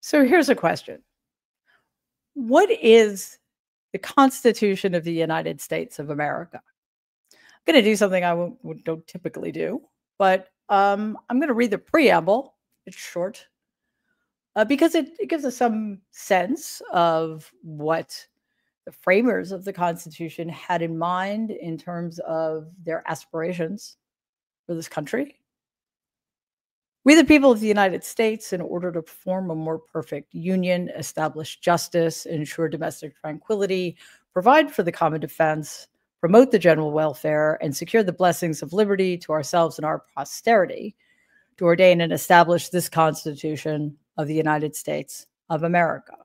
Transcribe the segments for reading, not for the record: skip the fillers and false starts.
So here's a question. What is the Constitution of the United States of America? I'm going to do something don't typically do, but I'm going to read the preamble. It's short because it gives us some sense of what the framers of the Constitution had in mind in terms of their aspirations for this country. We, the people of the United States, in order to form a more perfect union, establish justice, ensure domestic tranquility, provide for the common defense, promote the general welfare, and secure the blessings of liberty to ourselves and our posterity, to ordain and establish this Constitution of the United States of America.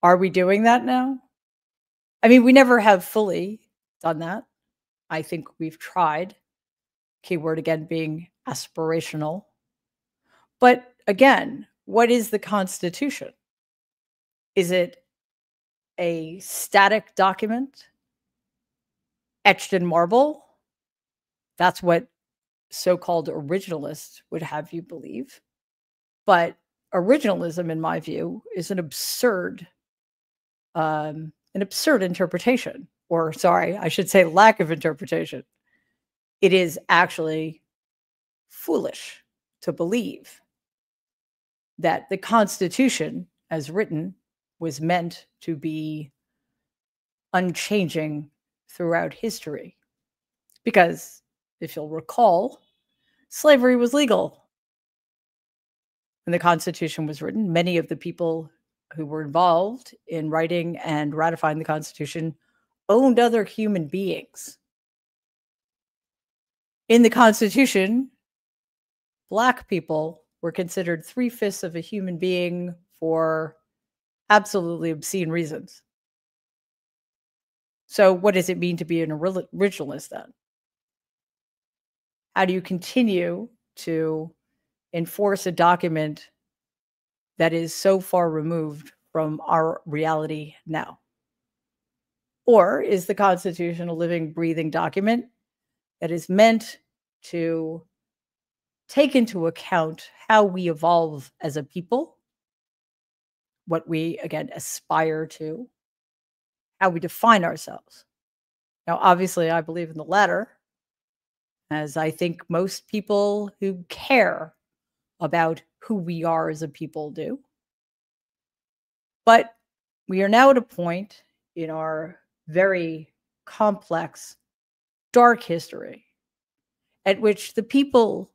Are we doing that now? I mean, we never have fully done that. I think we've tried. Keyword again being aspirational. But again, what is the Constitution? Is it a static document etched in marble? That's what so-called originalists would have you believe. But originalism, in my view, is an absurd interpretation, or sorry, I should say lack of interpretation. It is actually foolish to believe that the Constitution, as written, was meant to be unchanging throughout history. Because, if you'll recall, slavery was legal when the Constitution was written. Many of the people who were involved in writing and ratifying the Constitution owned other human beings. In the Constitution, Black people were considered 3/5 of a human being for absolutely obscene reasons. So what does it mean to be an originalist then? How do you continue to enforce a document that is so far removed from our reality now? Or is the Constitution a living, breathing document that is meant to take into account how we evolve as a people, what we, again, aspire to, how we define ourselves? Now, obviously, I believe in the latter, as I think most people who care about who we are as a people do. But we are now at a point in our very complex, dark history at which the people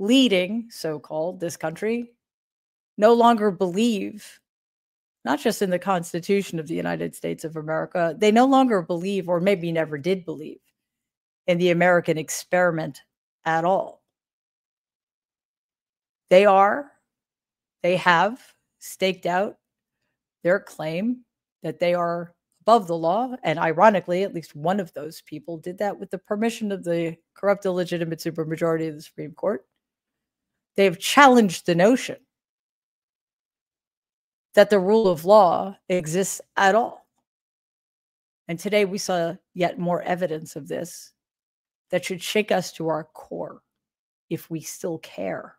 leading, so-called, this country no longer believe, not just in the Constitution of the United States of America, they no longer believe, or maybe never did believe, in the American experiment at all. They have staked out their claim that they are above the law. And ironically, at least one of those people did that with the permission of the corrupt, illegitimate supermajority of the Supreme Court. They have challenged the notion that the rule of law exists at all. And today we saw yet more evidence of this that should shake us to our core if we still care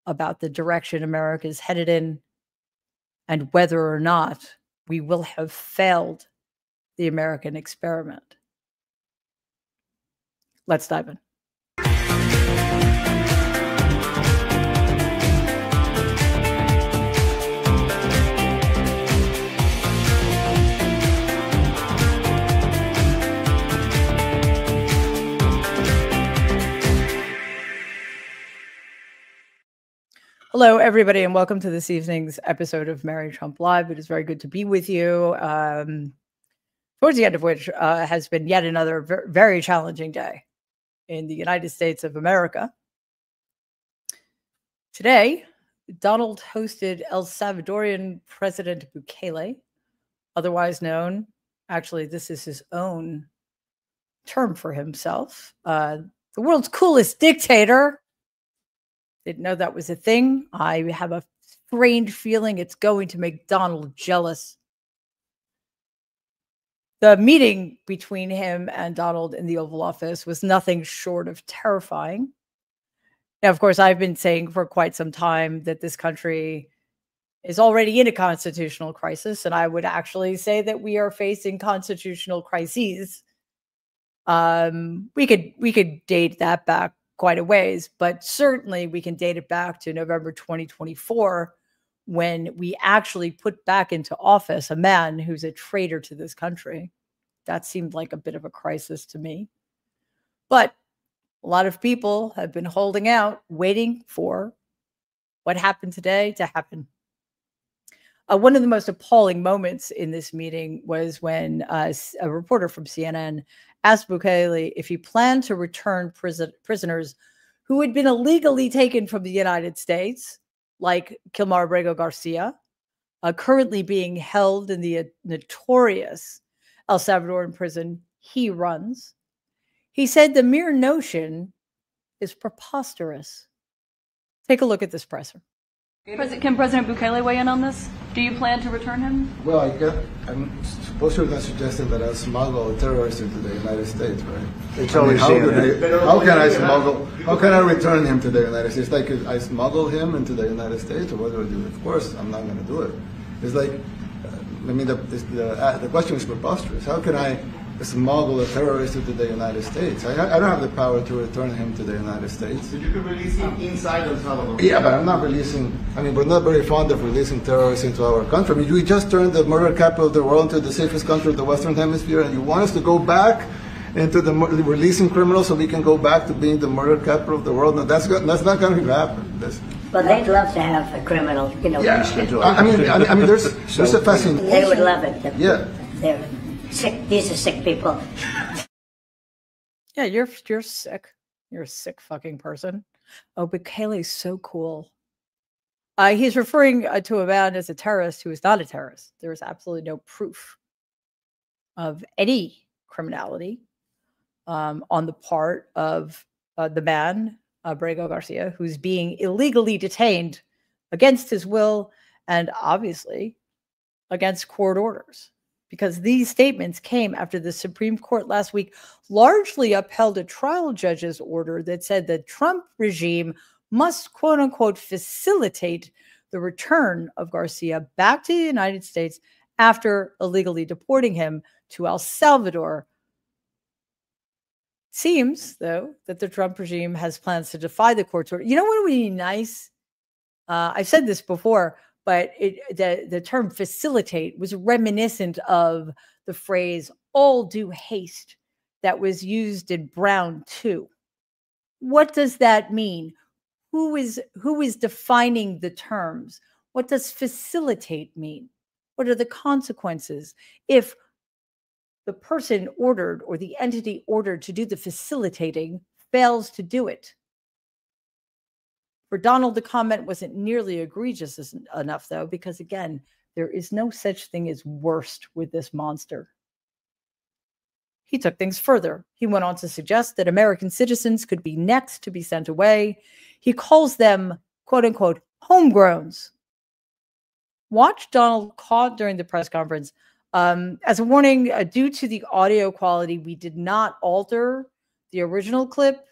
about the direction America is headed in and whether or not we will have failed the American experiment. Let's dive in. Hello, everybody, and welcome to this evening's episode of Mary Trump Live. It is very good to be with you, towards the end of which has been yet another very challenging day in the United States of America. Today, Donald hosted El Salvadorian President Bukele, otherwise known, actually, this is his own term for himself, the world's coolest dictator. Didn't know that was a thing. I have a strange feeling it's going to make Donald jealous. The meeting between him and Donald in the Oval Office was nothing short of terrifying. Now, of course, I've been saying for quite some time that this country is already in a constitutional crisis, and I would actually say that we are facing constitutional crises. We could date that back quite a ways, but certainly we can date it back to November 2024, when we actually put back into office a man who's a traitor to this country. That seemed like a bit of a crisis to me. But a lot of people have been holding out, waiting for what happened today to happen. One of the most appalling moments in this meeting was when a reporter from CNN asked Bukele if he planned to return prisoners who had been illegally taken from the United States, like Kilmar Abrego Garcia, currently being held in the notorious El Salvadoran prison he runs. He said the mere notion is preposterous. Take a look at this presser. Can President Bukele weigh in on this? Do you plan to return him? Well, I'm supposed to have suggested that I smuggle a terrorist into the United States, right? It's always how can I smuggle? How can I return him to the United States? Like, I smuggle him into the United States, or what do I do? Of course, I'm not going to do it. It's like, the question is preposterous. How can I smuggle a terrorist into the United States? I don't have the power to return him to the United States. So you could release him inside El Salvador. Yeah, but I'm not releasing. We're not very fond of releasing terrorists into our country. We just turned the murder capital of the world into the safest country of the Western Hemisphere, and you want us to go back into releasing criminals so we can go back to being the murder capital of the world? No, that's not going to happen. Well, they'd love to have a criminal, Yeah, there's a fascinating. They would love it. Yeah. They're sick. These are sick people. Yeah, you're sick. You're a sick fucking person. Oh, Bukele's so cool. He's referring to a man as a terrorist who is not a terrorist. There is absolutely no proof of any criminality on the part of the man, Abrego Garcia, who's being illegally detained against his will and obviously against court orders. Because these statements came after the Supreme Court last week largely upheld a trial judge's order that said the Trump regime must, quote unquote, facilitate the return of Garcia back to the United States after illegally deporting him to El Salvador. Seems, though, that the Trump regime has plans to defy the court's order. You know what would be nice? I've said this before, but the term facilitate was reminiscent of the phrase all due haste that was used in Brown 2. What does that mean? Who is defining the terms? What does facilitate mean? What are the consequences if the person ordered or the entity ordered to do the facilitating fails to do it? For Donald, the comment wasn't nearly egregious enough, though, because, again, there is no such thing as worst with this monster. He took things further. He went on to suggest that American citizens could be next to be sent away. He calls them, quote unquote, homegrowns. Watch Donald caught during the press conference. As a warning, due to the audio quality, we did not alter the original clip.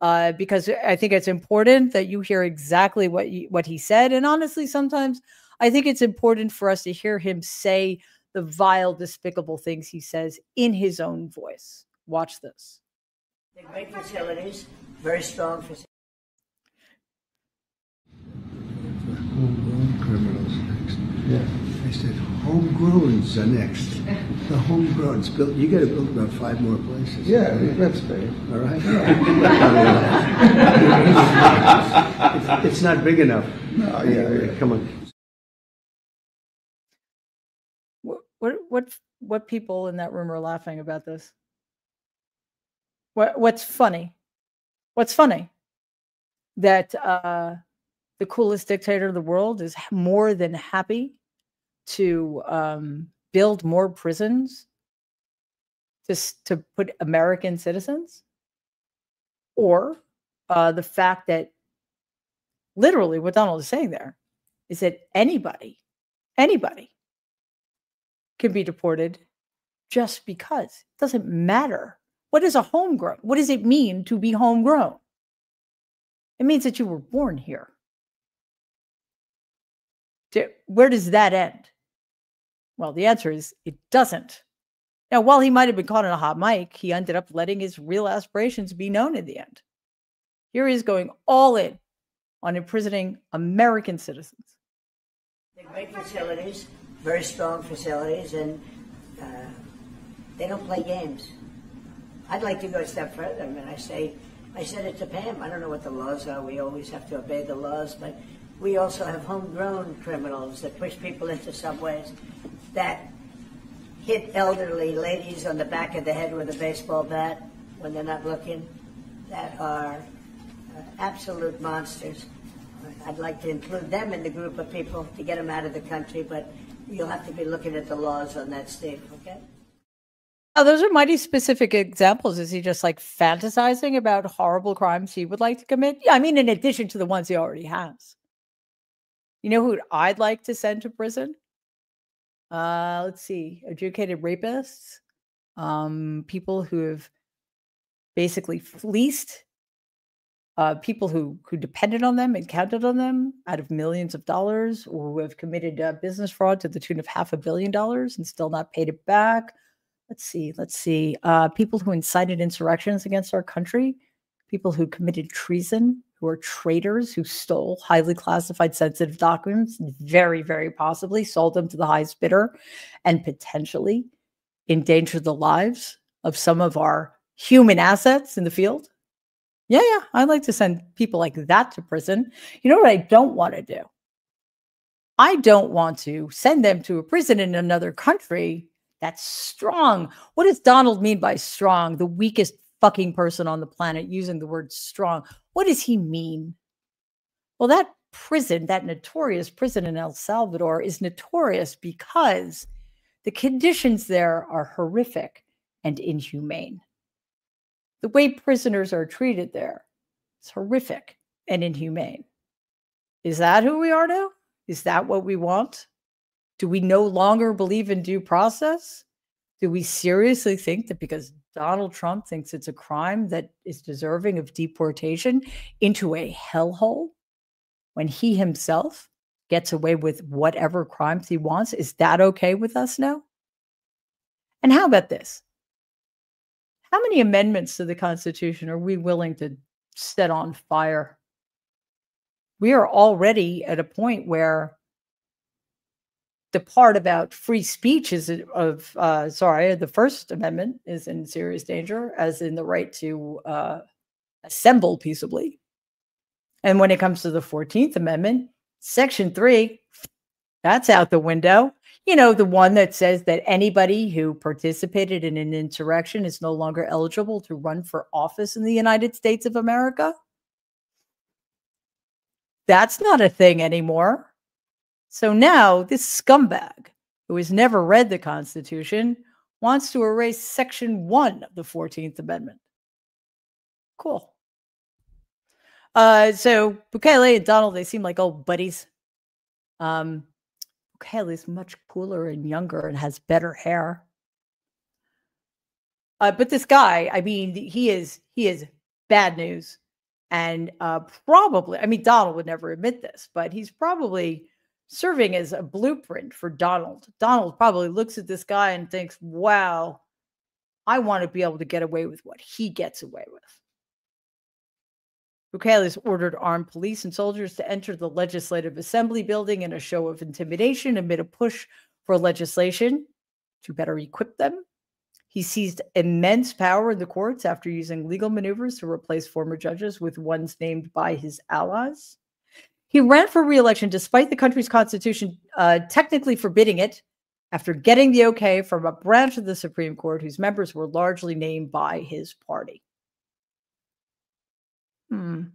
Because I think it's important that you hear exactly what he said. And honestly, sometimes I think it's important for us to hear him say the vile, despicable things he says in his own voice. Watch this. They're great facilities, very strong facilities. Homegrown criminals next. Yeah. I said, homegrowns are next. The homegrowns. You got to build about 5 more places. Yeah, that's fair. All right. It's not big enough. No, yeah. Come on. What people in that room are laughing about this? What's funny? What's funny? That the coolest dictator in the world is more than happy to build more prisons just to put American citizens, or the fact that literally what Donald is saying there is that anybody can be deported just because. It doesn't matter. What is a homegrown? What does it mean to be homegrown? It means that you were born here. Where does that end? Well, the answer is it doesn't. Now, while he might have been caught on a hot mic, he ended up letting his real aspirations be known in the end. Here he is going all in on imprisoning American citizens. They're great facilities, very strong facilities, and they don't play games. I'd like to go a step further. I mean, I said it to Pam. I don't know what the laws are. We always have to obey the laws, but we also have homegrown criminals that push people into subways, that hit elderly ladies on the back of the head with a baseball bat when they're not looking, that are absolute monsters. I'd like to include them in the group of people to get them out of the country, but you'll have to be looking at the laws on that, Steve, okay? Oh, those are mighty specific examples. Is he just like fantasizing about horrible crimes he would like to commit? Yeah, I mean, in addition to the ones he already has. You know who I'd like to send to prison? Let's see, adjudicated rapists, people who have basically fleeced people who depended on them and counted on them out of millions of dollars, or who have committed business fraud to the tune of $500 million and still not paid it back. Let's see. People who incited insurrections against our country, people who committed treason, who are traitors, who stole highly classified sensitive documents, very, very possibly sold them to the highest bidder, and potentially endangered the lives of some of our human assets in the field. Yeah, I'd like to send people like that to prison. You know what I don't want to do? I don't want to send them to a prison in another country that's strong. What does Donald mean by strong? The weakest fucking person on the planet using the word strong. What does he mean? Well, that prison, that notorious prison in El Salvador, is notorious because the conditions there are horrific and inhumane. The way prisoners are treated there is horrific and inhumane. Is that who we are now? Is that what we want? Do we no longer believe in due process? Do we seriously think that because Donald Trump thinks it's a crime that is deserving of deportation into a hellhole when he himself gets away with whatever crimes he wants? Is that okay with us now? And how about this? How many amendments to the Constitution are we willing to set on fire? We are already at a point where the part about free speech is the First Amendment is in serious danger, as in the right to assemble peaceably. And when it comes to the 14th Amendment, Section 3, that's out the window. You know, the one that says that anybody who participated in an insurrection is no longer eligible to run for office in the United States of America. That's not a thing anymore. So now this scumbag who has never read the Constitution wants to erase Section 1 of the 14th Amendment. Cool. So Bukele and Donald, they seem like old buddies. Bukele is much cooler and younger and has better hair. But this guy, I mean, he is bad news. And probably, I mean, Donald would never admit this, but he's probably serving as a blueprint for Donald. Donald probably looks at this guy and thinks, wow, I want to be able to get away with what he gets away with. Bukele has ordered armed police and soldiers to enter the Legislative Assembly building in a show of intimidation amid a push for legislation to better equip them. He seized immense power in the courts after using legal maneuvers to replace former judges with ones named by his allies. He ran for re-election despite the country's constitution technically forbidding it, after getting the okay from a branch of the Supreme Court whose members were largely named by his party. Some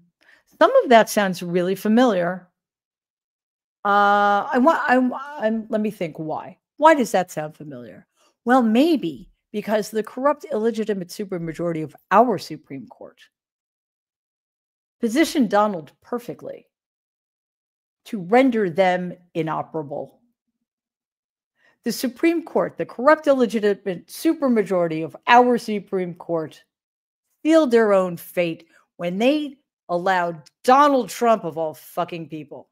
of that sounds really familiar. Let me think why. Why does that sound familiar? Well, maybe because the corrupt, illegitimate supermajority of our Supreme Court positioned Donald perfectly to render them inoperable. The Supreme Court, the corrupt, illegitimate supermajority of our Supreme Court, sealed their own fate when they allowed Donald Trump, of all fucking people,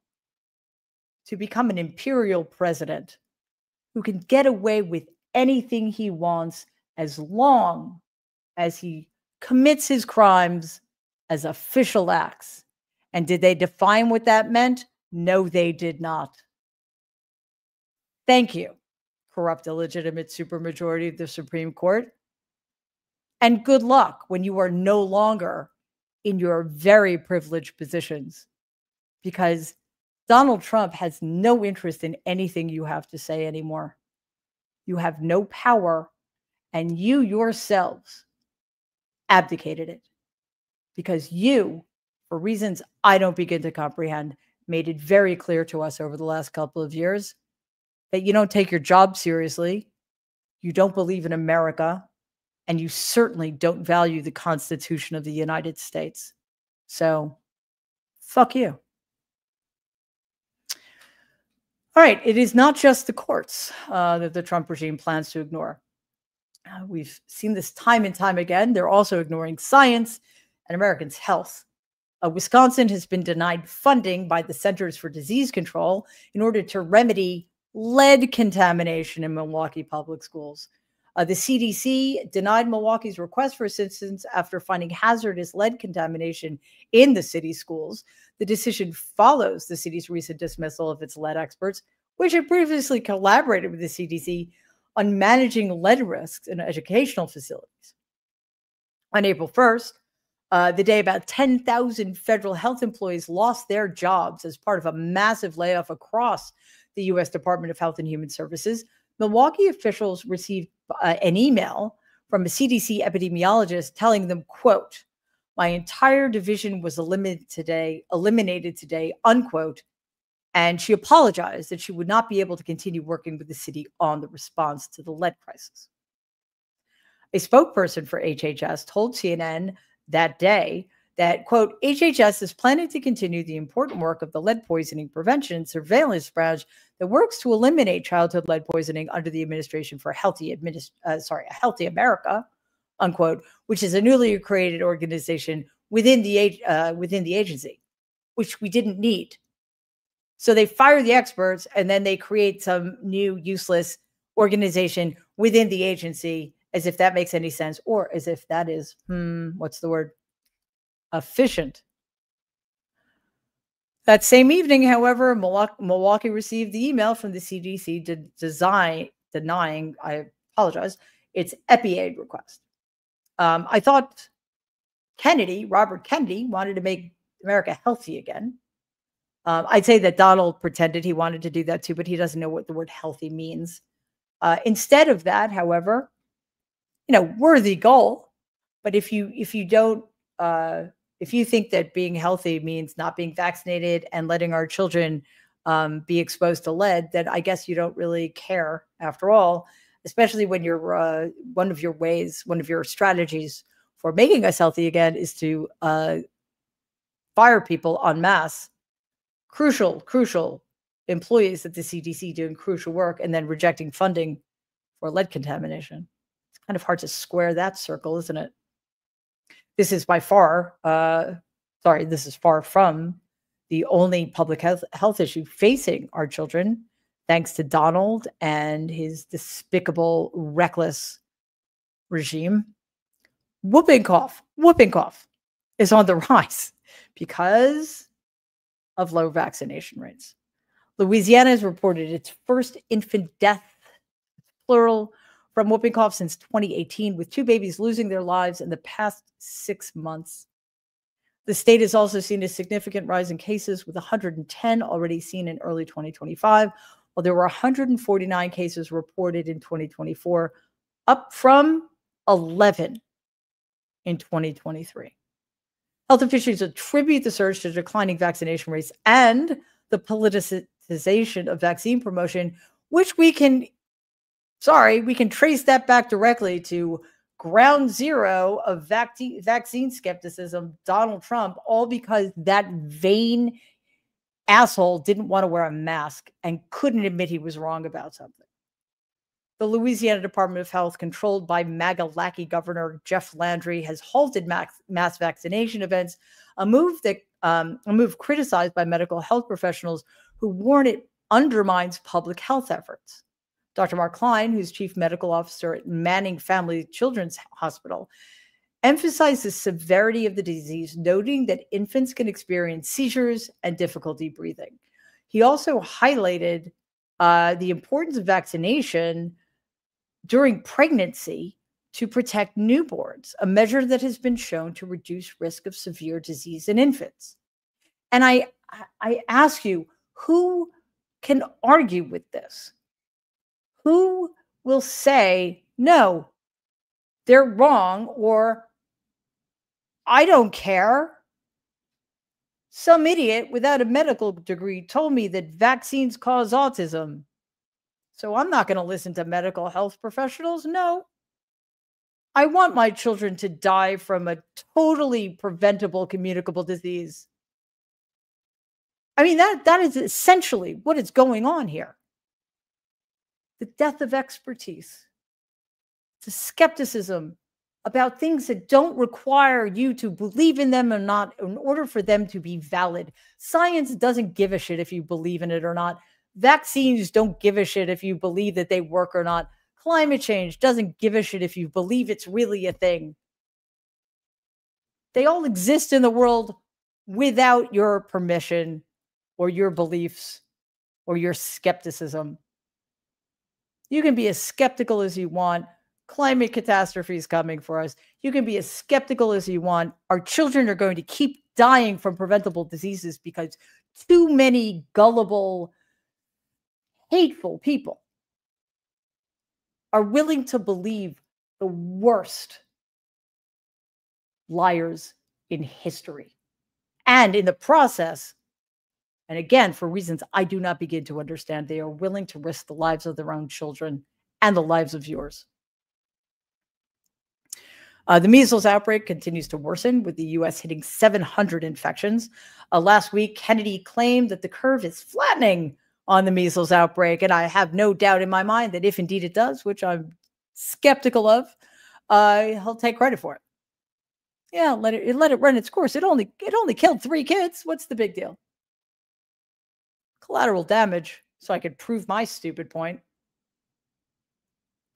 to become an imperial president who can get away with anything he wants as long as he commits his crimes as official acts. And did they define what that meant? No, they did not. Thank you, corrupt, illegitimate supermajority of the Supreme Court. And good luck when you are no longer in your very privileged positions, because Donald Trump has no interest in anything you have to say anymore. You have no power, and you yourselves abdicated it because you, for reasons I don't begin to comprehend, made it very clear to us over the last couple of years that you don't take your job seriously, you don't believe in America, and you certainly don't value the Constitution of the United States. So, fuck you. All right, it is not just the courts that the Trump regime plans to ignore. We've seen this time and time again. They're also ignoring science and Americans' health. Wisconsin has been denied funding by the Centers for Disease Control in order to remedy lead contamination in Milwaukee public schools. The CDC denied Milwaukee's request for assistance after finding hazardous lead contamination in the city's schools. The decision follows the city's recent dismissal of its lead experts, which had previously collaborated with the CDC on managing lead risks in educational facilities. On April 1st, the day about 10,000 federal health employees lost their jobs as part of a massive layoff across the U.S. Department of Health and Human Services, Milwaukee officials received an email from a CDC epidemiologist telling them, quote, "My entire division was eliminated today, unquote." And she apologized that she would not be able to continue working with the city on the response to the lead crisis. A spokesperson for HHS told CNN that day that, quote, "HHS is planning to continue the important work of the lead poisoning prevention surveillance branch that works to eliminate childhood lead poisoning under the Administration for a Healthy America," unquote, which is a newly created organization within the agency, which we didn't need. So they fire the experts and then they create some new useless organization within the agency, as if that makes any sense, or as if that is, what's the word? Efficient. That same evening, however, Milwaukee received the email from the CDC denying, I apologize, its EpiAid request. I thought Robert Kennedy, wanted to make America healthy again. I'd say that Donald pretended he wanted to do that too, but he doesn't know what the word healthy means. Instead of that, however, worthy goal. But if you don't, if you think that being healthy means not being vaccinated and letting our children be exposed to lead, then I guess you don't really care after all, especially when you're one of your strategies for making us healthy again is to fire people en masse, crucial employees at the CDC doing crucial work, and then rejecting funding for lead contamination. It's kind of hard to square that circle, isn't it? This is by far, this is far from the only public health issue facing our children, thanks to Donald and his despicable, reckless regime. Whooping cough is on the rise because of low vaccination rates. Louisiana has reported its first infant death, plural, from whooping cough since 2018, with 2 babies losing their lives in the past 6 months. The state has also seen a significant rise in cases, with 110 already seen in early 2025, while there were 149 cases reported in 2024, up from 11 in 2023. Health officials attribute the surge to declining vaccination rates and the politicization of vaccine promotion, which we can trace that back directly to ground zero of vaccine skepticism, Donald Trump, all because that vain asshole didn't want to wear a mask and couldn't admit he was wrong about something. The Louisiana Department of Health, controlled by MAGA lackey Governor Jeff Landry, has halted mass vaccination events, a move criticized by medical health professionals who warn it undermines public health efforts. Dr. Mark Klein, who's chief medical officer at Manning Family Children's Hospital, emphasized the severity of the disease, noting that infants can experience seizures and difficulty breathing. He also highlighted the importance of vaccination during pregnancy to protect newborns, a measure that has been shown to reduce risk of severe disease in infants. And I ask you, who can argue with this? Who will say, no, they're wrong, or I don't care? Some idiot without a medical degree told me that vaccines cause autism, so I'm not going to listen to medical health professionals. No, I want my children to die from a totally preventable, communicable disease. I mean, that is essentially what is going on here. The death of expertise, the skepticism about things that don't require you to believe in them or not in order for them to be valid. Science doesn't give a shit if you believe in it or not. Vaccines don't give a shit if you believe that they work or not. Climate change doesn't give a shit if you believe it's really a thing. They all exist in the world without your permission or your beliefs or your skepticism. You can be as skeptical as you want. Climate catastrophe is coming for us. You can be as skeptical as you want. Our children are going to keep dying from preventable diseases because too many gullible, hateful people are willing to believe the worst liars in history. And in the process, and again, for reasons I do not begin to understand, they are willing to risk the lives of their own children and the lives of yours. The measles outbreak continues to worsen, with the U.S. hitting 700 infections. Last week, Kennedy claimed that the curve is flattening on the measles outbreak, and I have no doubt in my mind that if indeed it does, which I'm skeptical of, he'll take credit for it. Yeah, let it run its course. It only killed 3 kids. What's the big deal? Collateral damage, so I could prove my stupid point.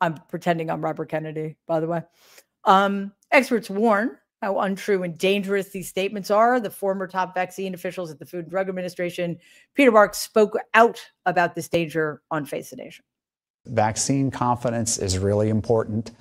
I'm pretending I'm Robert Kennedy, by the way. Experts warn how untrue and dangerous these statements are. The former top vaccine officials at the Food and Drug Administration, Peter Marks, spoke out about this danger on Face the Nation. Vaccine confidence is really important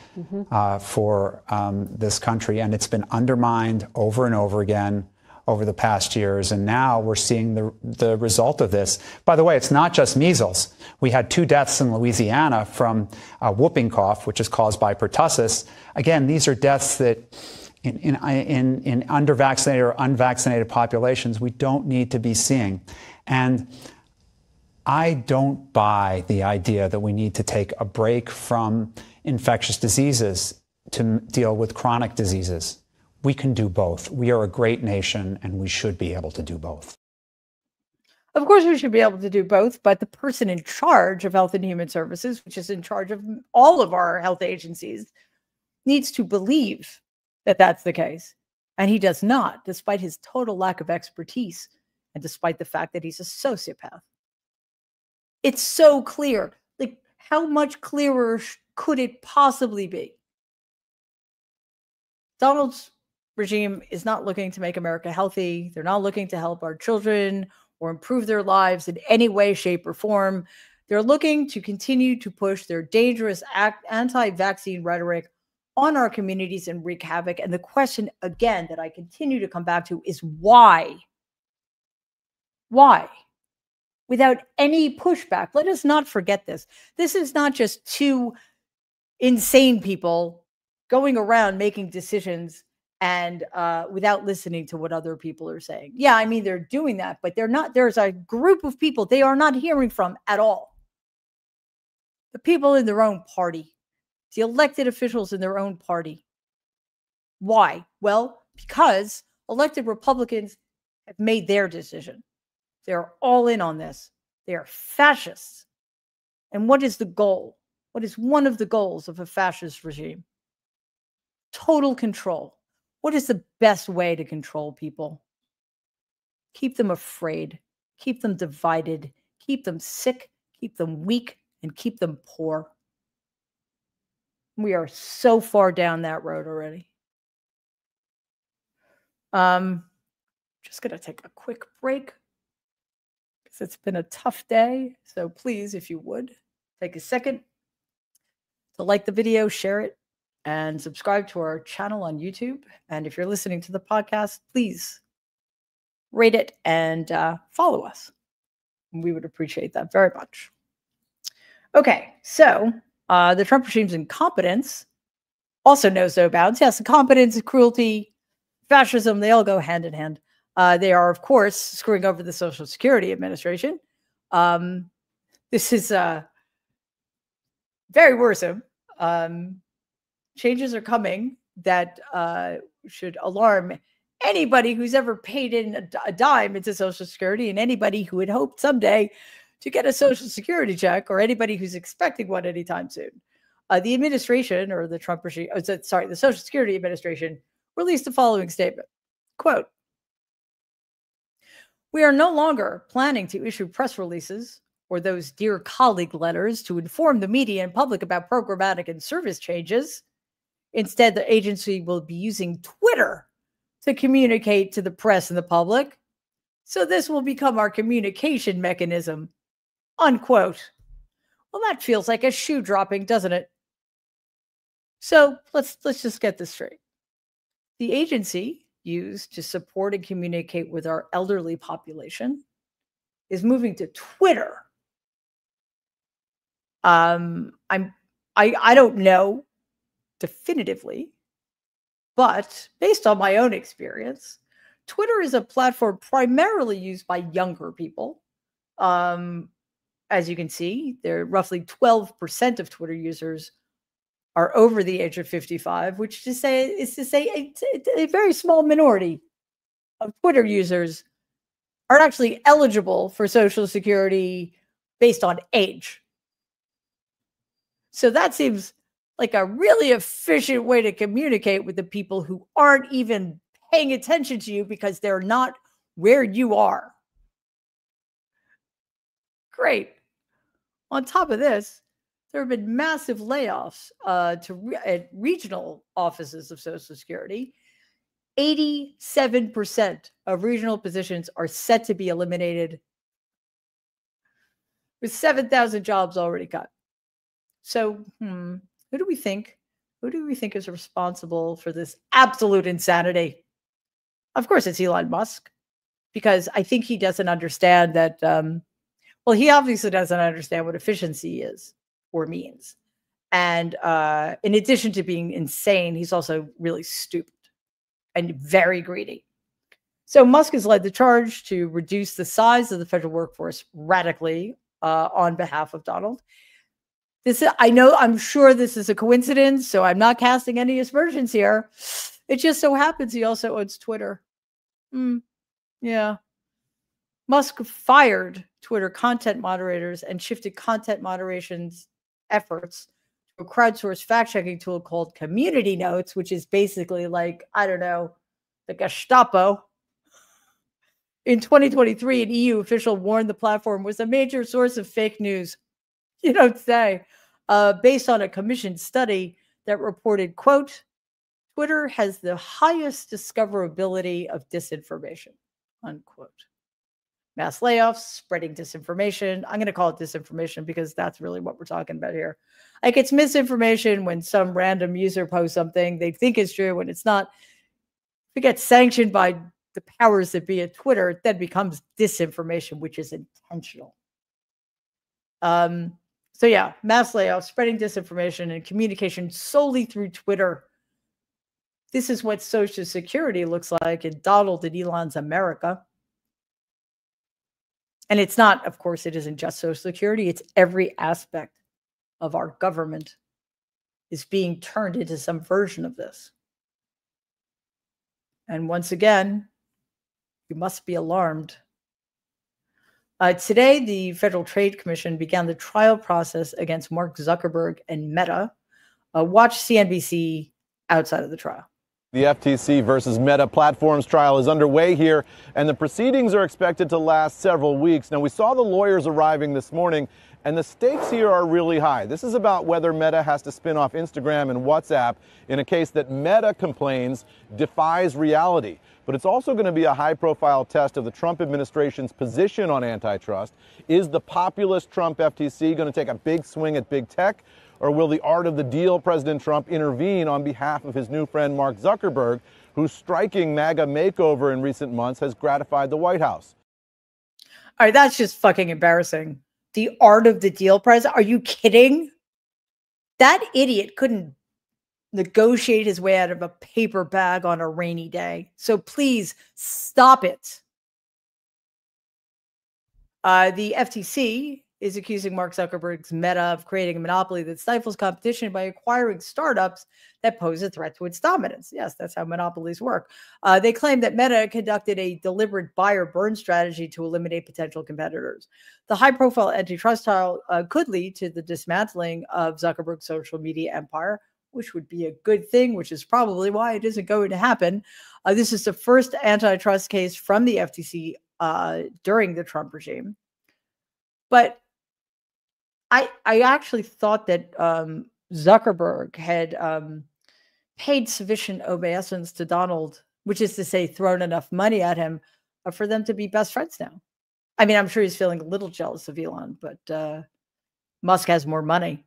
for this country, and it's been undermined over and over again over the past years, and now we're seeing the result of this. By the way, it's not just measles. We had 2 deaths in Louisiana from whooping cough, which is caused by pertussis. Again, these are deaths that in undervaccinated or unvaccinated populations we don't need to be seeing. And I don't buy the idea that we need to take a break from infectious diseases to deal with chronic diseases. We can do both. We are a great nation, and we should be able to do both. Of course, we should be able to do both, but the person in charge of Health and Human Services, which is in charge of all of our health agencies, needs to believe that that's the case. And he does not, despite his total lack of expertise and despite the fact that he's a sociopath. It's so clear. Like, how much clearer could it possibly be? Donald's regime is not looking to make America healthy. They're not looking to help our children or improve their lives in any way, shape, or form. They're looking to continue to push their dangerous anti-vaccine rhetoric on our communities and wreak havoc. And the question, again, that I continue to come back to is why? Why? Without any pushback. Let us not forget this. This is not just 2 insane people going around making decisions and without listening to what other people are saying. Yeah, I mean, they're doing that, but they're not. There's a group of people they are not hearing from at all. The people in their own party, the elected officials in their own party. Why? Well, because elected Republicans have made their decision. They're all in on this. They are fascists. And what is the goal? What is one of the goals of a fascist regime? Total control. What is the best way to control people? Keep them afraid, keep them divided, keep them sick, keep them weak, and keep them poor. We are so far down that road already. Just going to take a quick break because it's been a tough day. So please, if you would, take a second to like the video, share it, and subscribe to our channel on YouTube. And if you're listening to the podcast, please rate it and follow us. We would appreciate that very much. Okay, so the Trump regime's incompetence also knows no bounds. Yes, incompetence, cruelty, fascism, they all go hand in hand. They are, of course, screwing over the Social Security Administration. This is very worrisome. Changes are coming that should alarm anybody who's ever paid in a dime into Social Security, and anybody who had hoped someday to get a Social Security check, or anybody who's expecting one anytime soon. The administration, or the Trump regime, the Social Security Administration, released the following statement, quote, "We are no longer planning to issue press releases or those dear colleague letters to inform the media and public about programmatic and service changes. Instead, the agency will be using Twitter to communicate to the press and the public. So this will become our communication mechanism," unquote. Well, that feels like a shoe dropping, doesn't it? So let's just get this straight. The agency used to support and communicate with our elderly population is moving to Twitter. I don't know definitively, but based on my own experience, Twitter is a platform primarily used by younger people. As you can see, there roughly 12% of Twitter users are over the age of 55, which is to say a very small minority of Twitter users are actually eligible for Social Security based on age. So that seems like a really efficient way to communicate with the people who aren't even paying attention to you because they're not where you are. Great. On top of this, there have been massive layoffs at regional offices of Social Security. 87% of regional positions are set to be eliminated, with 7,000 jobs already cut. So, who do we think? Who do we think is responsible for this absolute insanity? Of course, it's Elon Musk, because I think he doesn't understand that. Well, he obviously doesn't understand what efficiency is or means. And in addition to being insane, he's also really stupid and very greedy. So Musk has led the charge to reduce the size of the federal workforce radically on behalf of Donald. I'm sure this is a coincidence, so I'm not casting any aspersions here. It just so happens he also owns Twitter. Yeah. Musk fired Twitter content moderators and shifted content moderation's efforts to a crowdsourced fact-checking tool called Community Notes, which is basically like, I don't know, the Gestapo. In 2023, an EU official warned the platform was a major source of fake news. You don't say. Based on a commissioned study that reported, quote, "Twitter has the highest discoverability of disinformation," unquote. Mass layoffs, spreading disinformation. I'm going to call it disinformation because that's really what we're talking about here. Like, it's misinformation when some random user posts something they think is true when it's not. If it gets sanctioned by the powers that be at Twitter, it then becomes disinformation, which is intentional. So yeah, mass layoffs, spreading disinformation, and communication solely through Twitter. This is what Social Security looks like in Donald and Elon's America. And it's not, of course, it isn't just Social Security. It's every aspect of our government is being turned into some version of this. And once again, you must be alarmed. Today, the Federal Trade Commission began the trial process against Mark Zuckerberg and Meta. Watch CNBC outside of the trial. The FTC versus Meta Platforms trial is underway here, and the proceedings are expected to last several weeks. Now, we saw the lawyers arriving this morning, and the stakes here are really high. This is about whether Meta has to spin off Instagram and WhatsApp in a case that Meta complains defies reality. But it's also going to be a high-profile test of the Trump administration's position on antitrust. Is the populist Trump FTC going to take a big swing at big tech? Or will the art of the deal President Trump intervene on behalf of his new friend Mark Zuckerberg, whose striking MAGA makeover in recent months has gratified the White House? All right, that's just fucking embarrassing. The art of the deal, President? Are you kidding? That idiot couldn't negotiate his way out of a paper bag on a rainy day. So please stop it. The FTC is accusing Mark Zuckerberg's Meta of creating a monopoly that stifles competition by acquiring startups that pose a threat to its dominance. Yes, that's how monopolies work. They claim that Meta conducted a deliberate buy or burn strategy to eliminate potential competitors. The high-profile antitrust trial could lead to the dismantling of Zuckerberg's social media empire, which would be a good thing, which is probably why it isn't going to happen. This is the first antitrust case from the FTC during the Trump regime. But I actually thought that Zuckerberg had paid sufficient obeisance to Donald, which is to say thrown enough money at him for them to be best friends now. I mean, I'm sure he's feeling a little jealous of Elon, but Musk has more money.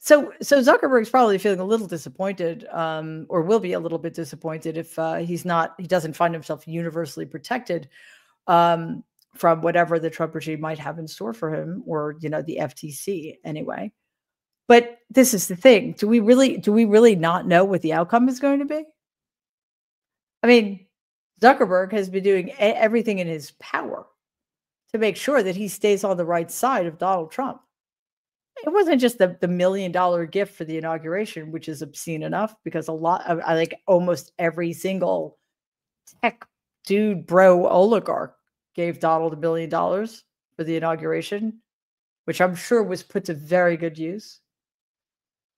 So Zuckerberg's probably feeling a little disappointed, or will be a little bit disappointed if he doesn't find himself universally protected from whatever the Trump regime might have in store for him, or the FTC anyway. But this is the thing: do we really not know what the outcome is going to be? I mean, Zuckerberg has been doing everything in his power to make sure that he stays on the right side of Donald Trump. It wasn't just the $1 million gift for the inauguration, which is obscene enough, because almost every single tech dude, bro, oligarch gave Donald $1 million for the inauguration, which I'm sure was put to very good use.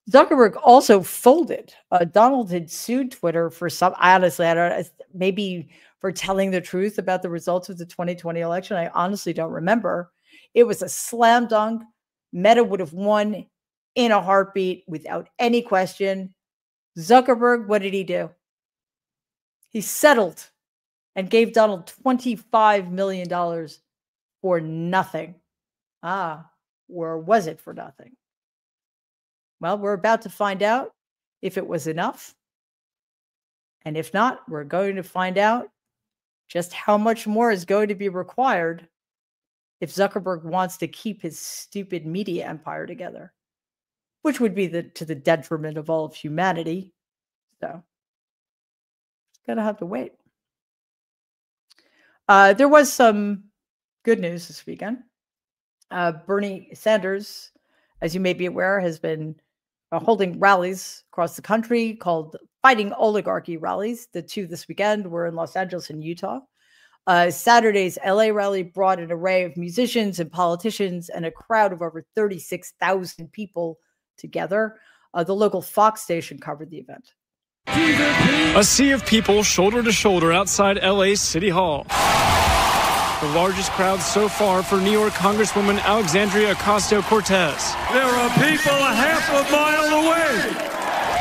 Zuckerberg also folded. Donald had sued Twitter for I don't know, maybe for telling the truth about the results of the 2020 election. I honestly don't remember. It was a slam dunk. Meta would have won in a heartbeat without any question. Zuckerberg, what did he do? He settled and gave Donald $25 million for nothing. Or was it for nothing? Well, we're about to find out if it was enough. And if not, we're going to find out just how much more is going to be required if Zuckerberg wants to keep his stupid media empire together, which would be to the detriment of all of humanity. So, gonna have to wait. There was some good news this weekend. Bernie Sanders, as you may be aware, has been holding rallies across the country called Fighting Oligarchy rallies. The two this weekend were in Los Angeles and Utah. Saturday's LA rally brought an array of musicians and politicians and a crowd of over 36,000 people together. The local Fox station covered the event. A sea of people shoulder to shoulder outside LA's City Hall. The largest crowd so far for New York Congresswoman Alexandria Ocasio-Cortez. There are people a half a mile away.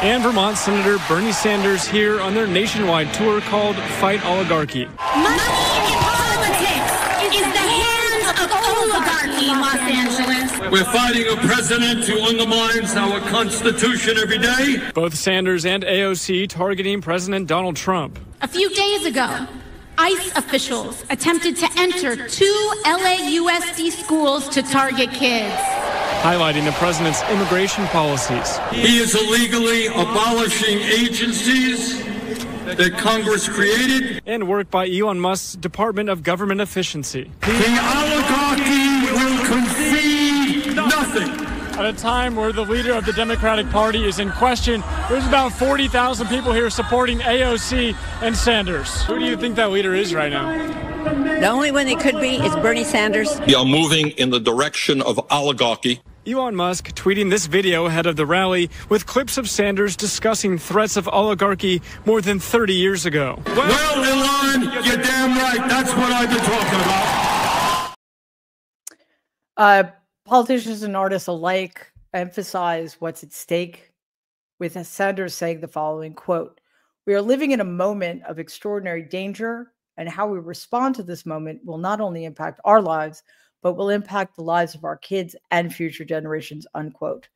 And Vermont Senator Bernie Sanders here on their nationwide tour called Fight Oligarchy. Money in politics is the hands of oligarchy in Los Angeles. We're fighting a president who undermines our Constitution every day. Both Sanders and AOC targeting President Donald Trump. A few days ago, ICE officials attempted to enter 2 LAUSD schools to target kids, highlighting the president's immigration policies. He is illegally abolishing agencies that Congress created. And work by Elon Musk's Department of Government Efficiency. The oligarchy will concede nothing. At a time where the leader of the Democratic Party is in question, there's about 40,000 people here supporting AOC and Sanders. Who do you think that leader is right now? The only one that could be is Bernie Sanders. We are moving in the direction of oligarchy. Elon Musk tweeting this video ahead of the rally with clips of Sanders discussing threats of oligarchy more than 30 years ago. Well, Elon, you're damn right. That's what I've been talking about. Politicians and artists alike emphasize what's at stake, with Sanders saying the following, quote, "We are living in a moment of extraordinary danger, and how we respond to this moment will not only impact our lives, but will impact the lives of our kids and future generations," unquote.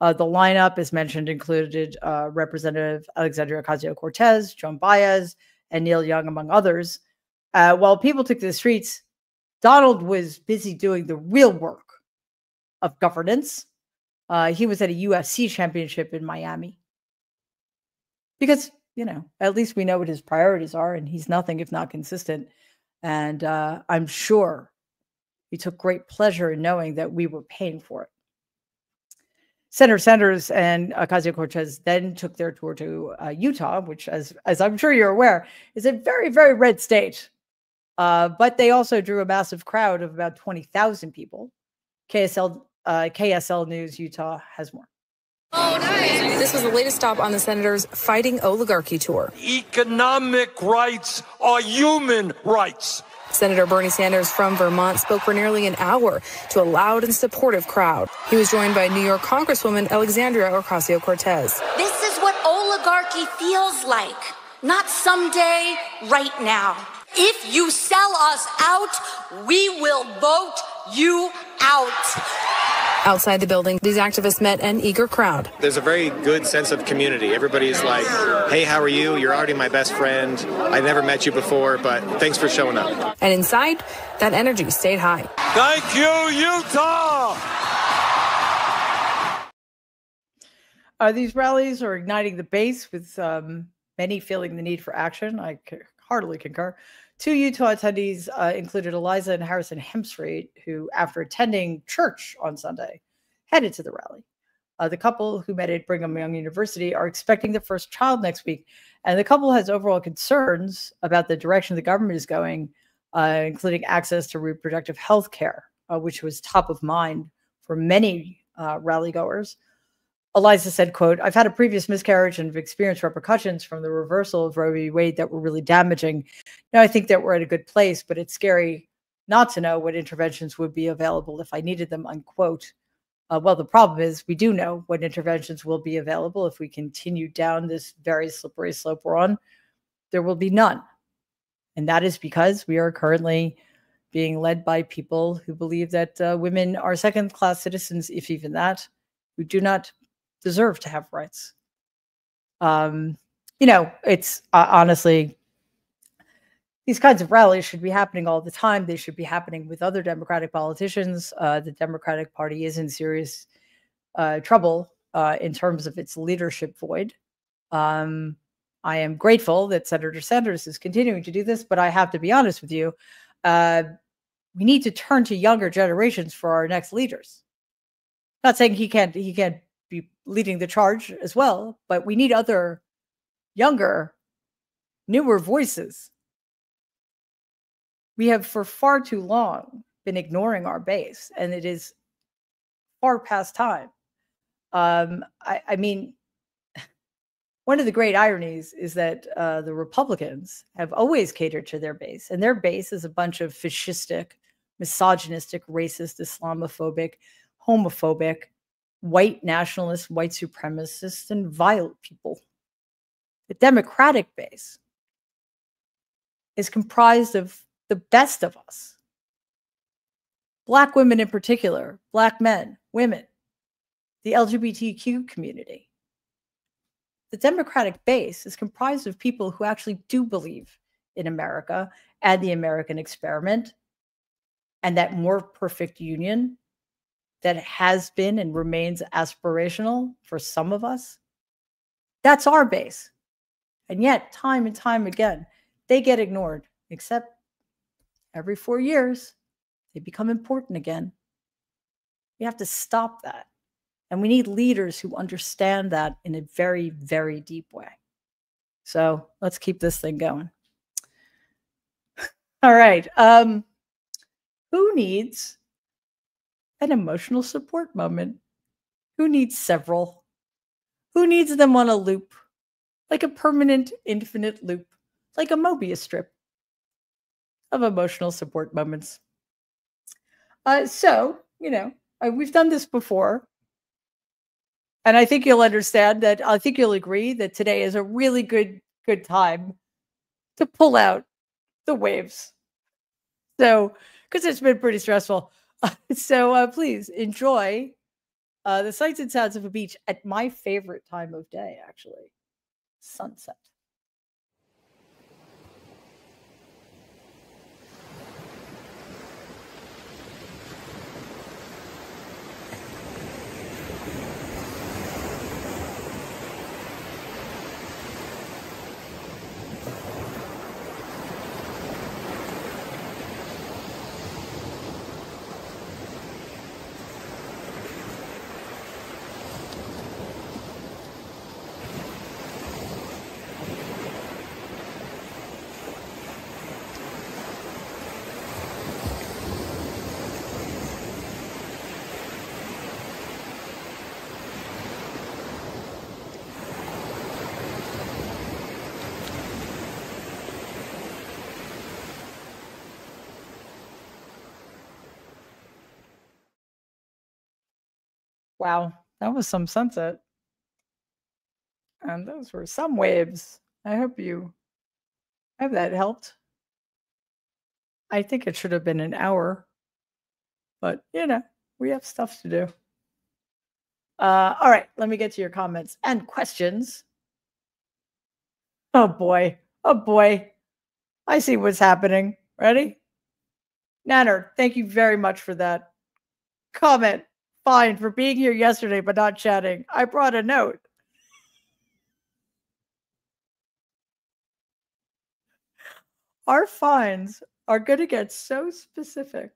The lineup, as mentioned, included Representative Alexandria Ocasio-Cortez, Joan Baez, and Neil Young, among others. While people took to the streets, Donald was busy doing the real work of governance. He was at a UFC championship in Miami. Because, you know, at least we know what his priorities are, and he's nothing if not consistent. And I'm sure he took great pleasure in knowing that we were paying for it. Senator Sanders and Ocasio-Cortez then took their tour to Utah, which, as I'm sure you're aware, is a very, very red state. But they also drew a massive crowd of about 20,000 people. KSL News Utah has more. Oh, nice. This was the latest stop on the senator's Fighting Oligarchy tour. Economic rights are human rights. Senator Bernie Sanders from Vermont spoke for nearly an hour to a loud and supportive crowd. He was joined by New York Congresswoman Alexandria Ocasio-Cortez. This is what oligarchy feels like. Not someday, right now. If you sell us out, we will vote you out. Outside the building, these activists met an eager crowd. There's a very good sense of community. Everybody's like, hey, how are you? You're already my best friend. I never met you before, but thanks for showing up. And inside, that energy stayed high. Thank you, Utah! These rallies are igniting the base, with many feeling the need for action. I heartily concur. Two Utah attendees included Eliza and Harrison Hemstreet, who, after attending church on Sunday, headed to the rally. The couple, who met at Brigham Young University, are expecting their first child next week. And the couple has overall concerns about the direction the government is going, including access to reproductive health care, which was top of mind for many rally goers. Eliza said, quote, "I've had a previous miscarriage and have experienced repercussions from the reversal of Roe v. Wade that were really damaging. Now, I think that we're at a good place, but it's scary not to know what interventions would be available if I needed them," unquote. Well, the problem is we do know what interventions will be available if we continue down this very slippery slope we're on. There will be none. And that is because we are currently being led by people who believe that women are second-class citizens, if even that, who do not deserve to have rights. You know, it's honestly, these kinds of rallies should be happening all the time. They should be happening with other Democratic politicians. The Democratic Party is in serious trouble in terms of its leadership void. I am grateful that Senator Sanders is continuing to do this, but I have to be honest with you. We need to turn to younger generations for our next leaders. Not saying he can't be leading the charge as well, but we need other younger, newer voices. We have for far too long been ignoring our base, and it is far past time. I mean, one of the great ironies is that the Republicans have always catered to their base, and their base is a bunch of fascistic, misogynistic, racist, Islamophobic, homophobic, white nationalists, white supremacists, and violent people. The Democratic base is comprised of the best of us. Black women in particular, Black men, women, the LGBTQ community. The Democratic base is comprised of people who actually do believe in America and the American experiment and that more perfect union that has been and remains aspirational for some of us. That's our base. And yet, time and time again, they get ignored, except every 4 years, they become important again. We have to stop that. And we need leaders who understand that in a very, very deep way. So let's keep this thing going. All right. Who needs an emotional support moment? Who needs several? Who needs them on a loop? Like a permanent, infinite loop, like a Mobius strip of emotional support moments. We've done this before. And I think you'll understand that. I think you'll agree that today is a really good time to pull out the waves. So, because it's been pretty stressful. Please enjoy the sights and sounds of a beach at my favorite time of day, actually, sunset. Wow, that was some sunset. And those were some waves. I hope that helped. I think it should have been an hour, but we have stuff to do. All right, let me get to your comments and questions. Oh boy. I see what's happening. Ready? Nanner, thank you very much for that comment. Fine for being here yesterday, but not chatting. I brought a note. Our fines are going to get so specific.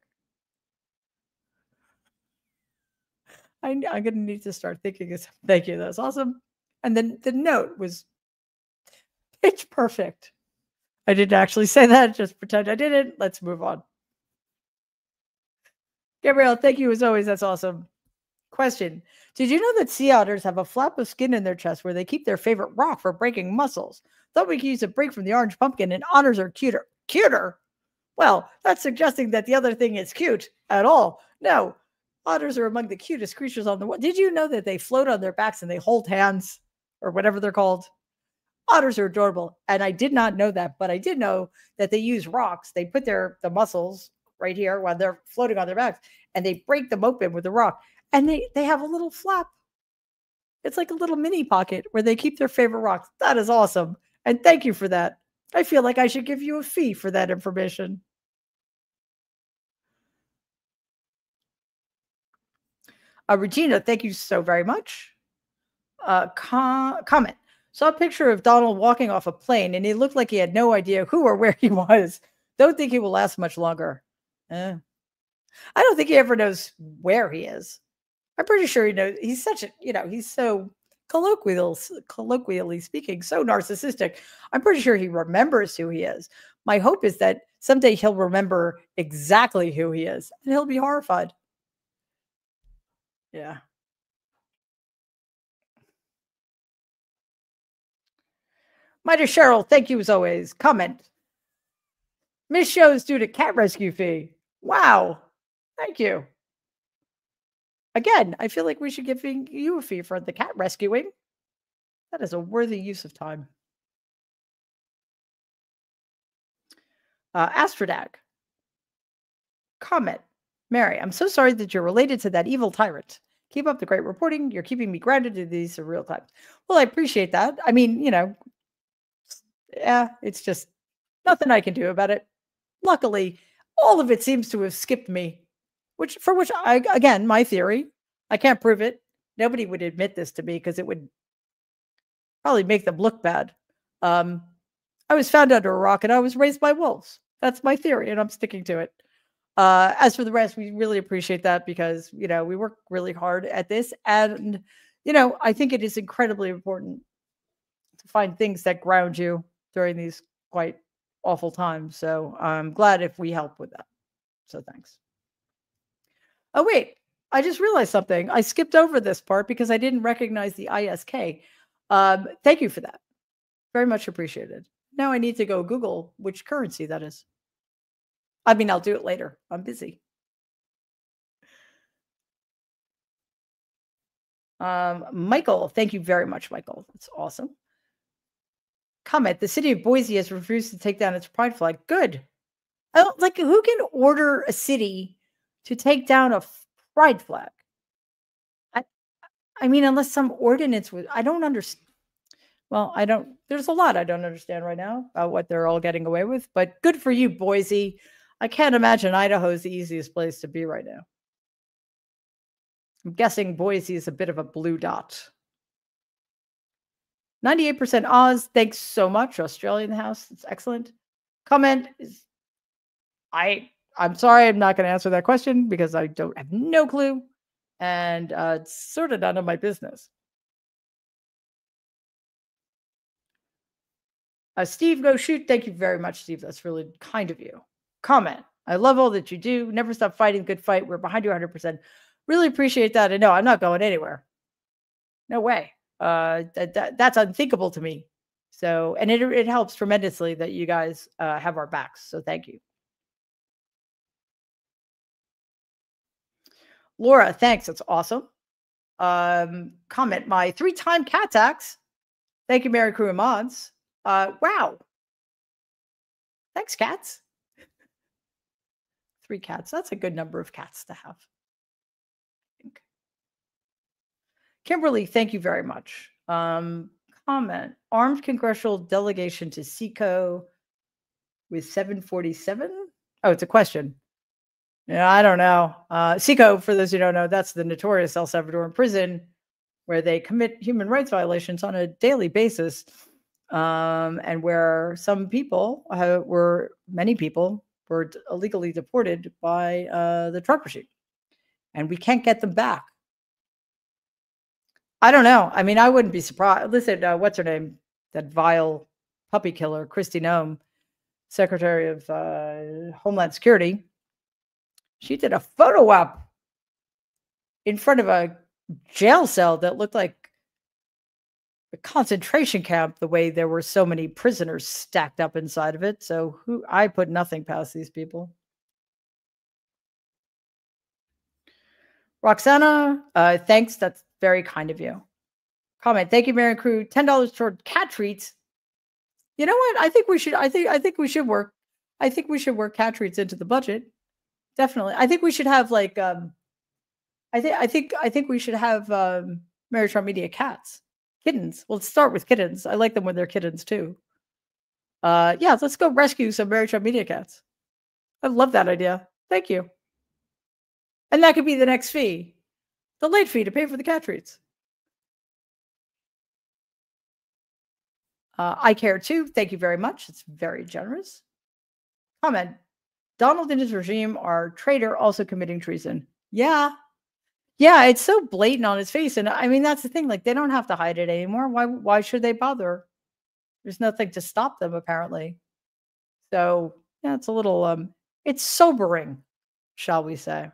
I'm going to need to start thinking of something. Thank you. That's awesome. And then the note was pitch perfect. I didn't actually say that. Just pretend I didn't. Let's move on. Gabrielle, thank you as always. That's awesome. Question. Did you know that sea otters have a flap of skin in their chest where they keep their favorite rock for breaking muscles? Thought we could use a break from the orange pumpkin, and otters are cuter. Cuter? Well, that's suggesting that the other thing is cute at all. No, otters are among the cutest creatures on the world. Did you know that they float on their backs and they hold hands or whatever they're called? Otters are adorable. And I did not know that, but I did know that they use rocks. They put the muscles right here while they're floating on their backs, and they break them open with a rock. And they have a little flap. It's like a little mini pocket where they keep their favorite rocks. That is awesome. And thank you for that. I feel like I should give you a fee for that information. Regina, thank you so very much. Comment. Saw a picture of Donald walking off a plane, and he looked like he had no idea who or where he was. Don't think he will last much longer. I don't think he ever knows where he is. I'm pretty sure he knows. He's such a, he's so colloquially speaking, so narcissistic. I'm pretty sure he remembers who he is. My hope is that someday he'll remember exactly who he is, and he'll be horrified. Yeah. My dear Cheryl, thank you as always. Comment. Miss shows due to cat rescue fee. Wow. Thank you. Again, I feel like we should give you a fee for the cat rescuing. That is a worthy use of time. Astrodag. Comment. Mary, I'm so sorry that you're related to that evil tyrant. Keep up the great reporting. You're keeping me grounded in these surreal times. Well, I appreciate that. I mean, yeah, it's just nothing I can do about it. Luckily, all of it seems to have skipped me, which again, my theory, I can't prove it. Nobody would admit this to me because it would probably make them look bad. I was found under a rock and I was raised by wolves. That's my theory, and I'm sticking to it. As for the rest, we really appreciate that because, we work really hard at this. And, I think it is incredibly important to find things that ground you during these quite awful time. So I'm glad if we help with that. So thanks. Oh, wait. I just realized something. I skipped over this part because I didn't recognize the ISK. Thank you for that. Very much appreciated. Now I need to go Google which currency that is. I mean, I'll do it later. I'm busy. Michael, thank you very much, Michael. That's awesome. Comment, the city of Boise has refused to take down its pride flag. Good. I don't, like, who can order a city to take down a pride flag? I mean, unless some ordinance was, I don't understand. Well, there's a lot I don't understand right now about what they're all getting away with, but good for you, Boise. I can't imagine Idaho's the easiest place to be right now. I'm guessing Boise is a bit of a blue dot. 98% Oz. Thanks so much. Australia in the house. It's excellent. Comment is, I'm sorry, I'm not going to answer that question because I have no clue. And it's sort of none of my business. Steve, go shoot. Thank you very much, Steve. That's really kind of you. Comment. I love all that you do. Never stop fighting. Good fight. We're behind you 100%. Really appreciate that. And no, I'm not going anywhere. No way. That's unthinkable to me. So, and it helps tremendously that you guys have our backs. So thank you. Laura, thanks. That's awesome. Comment, my 3-time cat tax. Thank you, Mary Crew and Mods. Wow. Thanks, cats. 3 cats. That's a good number of cats to have. I think. Kimberly, thank you very much. Comment, armed congressional delegation to SECO with 747. Oh, it's a question. Yeah, I don't know. SECO, for those who don't know, that's the notorious El Salvadoran prison where they commit human rights violations on a daily basis. And where many people were illegally deported by the Trump regime. And we can't get them back. I don't know. I mean, I wouldn't be surprised. Listen, what's her name? That vile puppy killer, Kristi Noem, Secretary of Homeland Security. She did a photo op in front of a jail cell that looked like a concentration camp, the way there were so many prisoners stacked up inside of it. So I put nothing past these people. Roxana, thanks. That's very kind of you. Comment, thank you, Mary Crew. $10 toward cat treats. You know what? I think we should work cat treats into the budget. Definitely. I think we should have like I think we should have Mary Trump Media cats. Kittens. Well, let's start with kittens. I like them when they're kittens too. Yeah, let's go rescue some Mary Trump Media cats. I love that idea. Thank you. And that could be the next fee. The late fee to pay for the cat treats. I care too. Thank you very much. It's very generous. Comment. Donald and his regime are traitor, also committing treason. Yeah. Yeah, it's so blatant on his face. And I mean, that's the thing. Like, they don't have to hide it anymore. Why should they bother? There's nothing to stop them, apparently. So, yeah, it's a little, it's sobering, shall we say.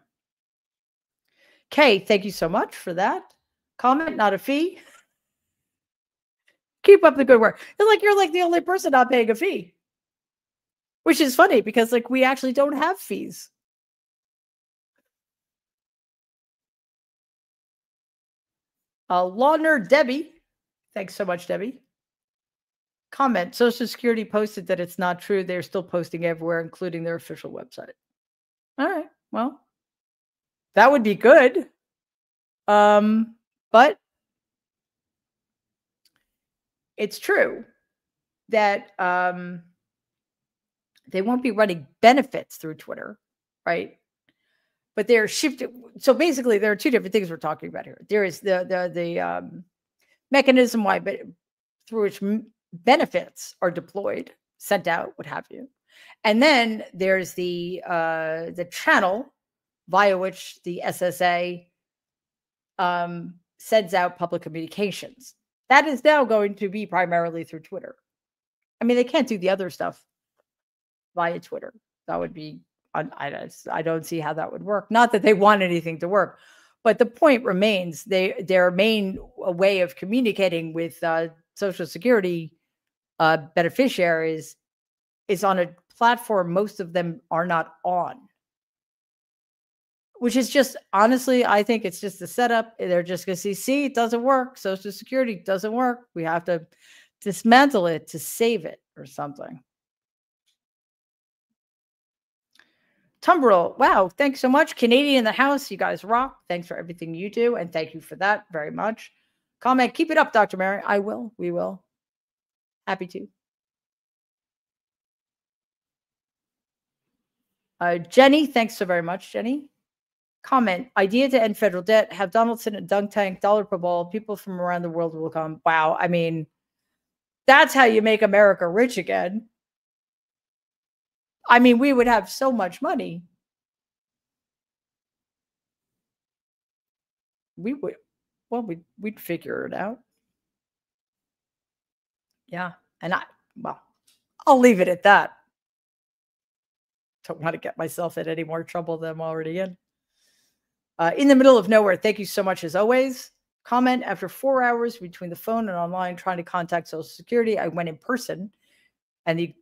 Kay, thank you so much for that. Comment, not a fee. Keep up the good work. You're like the only person not paying a fee. Which is funny because like we actually don't have fees. Law nerd Debbie. Thanks so much, Debbie. Comment, Social Security posted that it's not true. They're still posting everywhere, including their official website. All right. Well, that would be good. But it's true that they won't be running benefits through Twitter, right? But they're shifting. So basically, there are two different things we're talking about here. There is the mechanism through which benefits are deployed, sent out, what have you, and then there's the channel via which the SSA sends out public communications. That is now going to be primarily through Twitter. I mean, they can't do the other stuff via Twitter. That would be, I don't see how that would work. Not that they want anything to work, but the point remains their main way of communicating with Social Security beneficiaries is on a platform most of them are not on, which is just, honestly, I think it's just a setup. They're just going to see, it doesn't work. Social Security doesn't work. We have to dismantle it to save it or something. Tumbrel, wow, thanks so much. Canadian in the house, you guys rock. Thanks for everything you do, and thank you for that very much. Comment, keep it up, Dr. Mary. I will, we will. Happy to. Jenny, thanks so very much, Jenny. Comment, idea to end federal debt, have Donaldson and dunk tank, dollar per ball, people from around the world will come. Wow, I mean, that's how you make America rich again. I mean, we would have so much money. We would, well, we'd figure it out. Yeah, and I'll leave it at that. Don't want to get myself in any more trouble than I'm already in. In the middle of nowhere, thank you so much as always. Comment, after 4 hours between the phone and online trying to contact Social Security, I went in person and the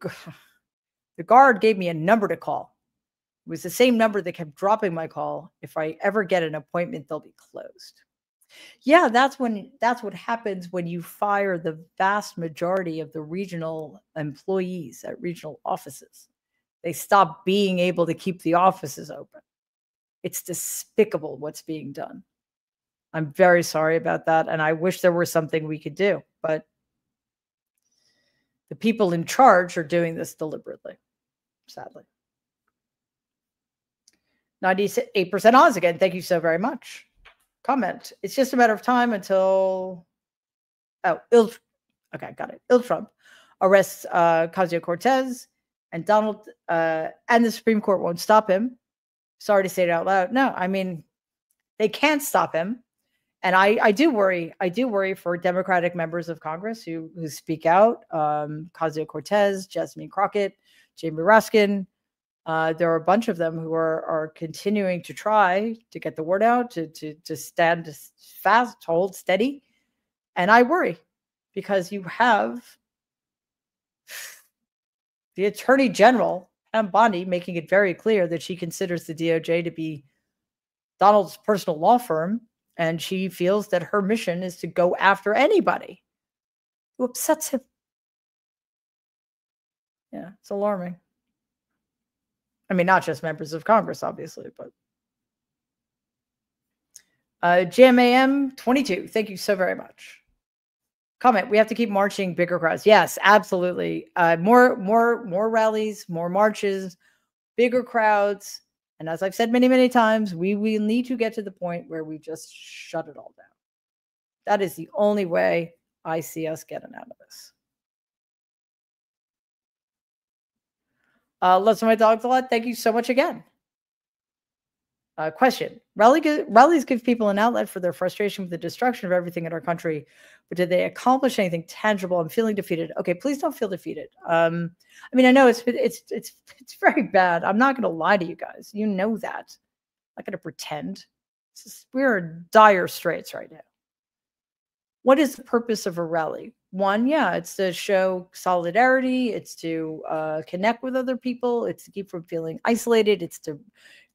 guard gave me a number to call. It was the same number that kept dropping my call. If I ever get an appointment, they'll be closed. Yeah, that's what happens when you fire the vast majority of the regional employees at regional offices. They stop being able to keep the offices open. It's despicable what's being done. I'm very sorry about that, and I wish there was something we could do, but the people in charge are doing this deliberately, sadly. 98% Oz again. Thank you so very much. Comment. It's just a matter of time until, okay, got it. Trump arrests Ocasio-Cortez, and Donald and the Supreme Court won't stop him. Sorry to say it out loud. No, I mean, they can't stop him. And I do worry. I do worry for Democratic members of Congress who speak out. Ocasio-Cortez, Jasmine Crockett, Jamie Raskin. There are a bunch of them who are continuing to try to get the word out, to stand fast, hold steady. And I worry because you have the Attorney General, Pam Bondi, making it very clear that she considers the DOJ to be Donald's personal law firm, and she feels that her mission is to go after anybody who upsets him. Yeah, it's alarming. I mean, not just members of Congress, obviously, but GMAM 22. Thank you so very much. Comment, we have to keep marching bigger crowds. Yes, absolutely. More rallies, more marches, bigger crowds. And as I've said many, many times, we will need to get to the point where we just shut it all down. That is the only way I see us getting out of this. Loves my dogs a lot. Thank you so much again. Question. Rallies give people an outlet for their frustration with the destruction of everything in our country, but did they accomplish anything tangible? I'm feeling defeated. Okay, please don't feel defeated. I mean, I know it's very bad. I'm not going to lie to you guys. You know that. I'm not going to pretend. We're in dire straits right now. What is the purpose of a rally? One, yeah, it's to show solidarity. It's to connect with other people. It's to keep from feeling isolated. It's to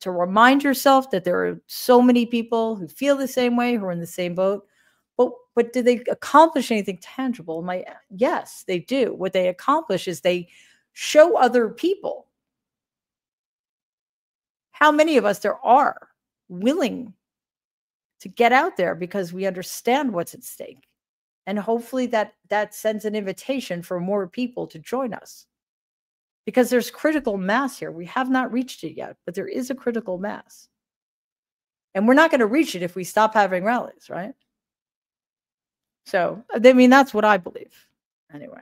remind yourself that there are so many people who feel the same way, who are in the same boat. But do they accomplish anything tangible? Yes, they do. What they accomplish is they show other people how many of us there are willing to get out there because we understand what's at stake. And hopefully that sends an invitation for more people to join us. Because there's critical mass here. We have not reached it yet, but there is a critical mass. And we're not going to reach it if we stop having rallies, right? So, I mean, that's what I believe. Anyway.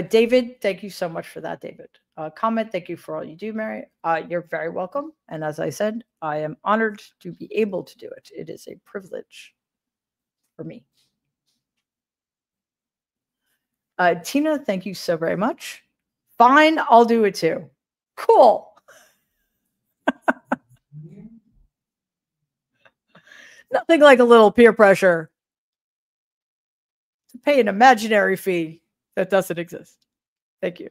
David, thank you so much for that, David. Comment, thank you for all you do, Mary. You're very welcome. And as I said, I am honored to be able to do it. It is a privilege for me. Tina, thank you so very much. Fine, I'll do it too. Cool. Nothing like a little peer pressure to pay an imaginary fee that doesn't exist. Thank you.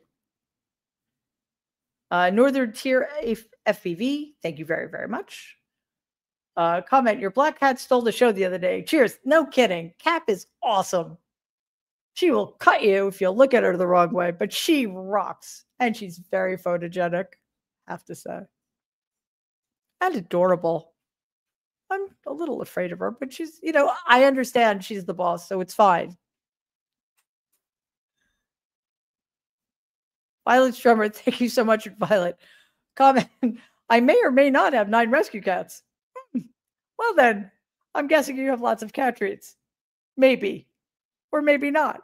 Northern Tier FPV, thank you very, very much. Comment, your black cat stole the show the other day. Cheers. No kidding. Cap is awesome. She will cut you if you look at her the wrong way, but she rocks. And she's very photogenic, I have to say. And adorable. I'm a little afraid of her, but she's, I understand she's the boss, so it's fine. Violet Strummer, thank you so much, Violet. Comment, I may or may not have 9 rescue cats. Well then, I'm guessing you have lots of cat treats. Maybe. Or maybe not.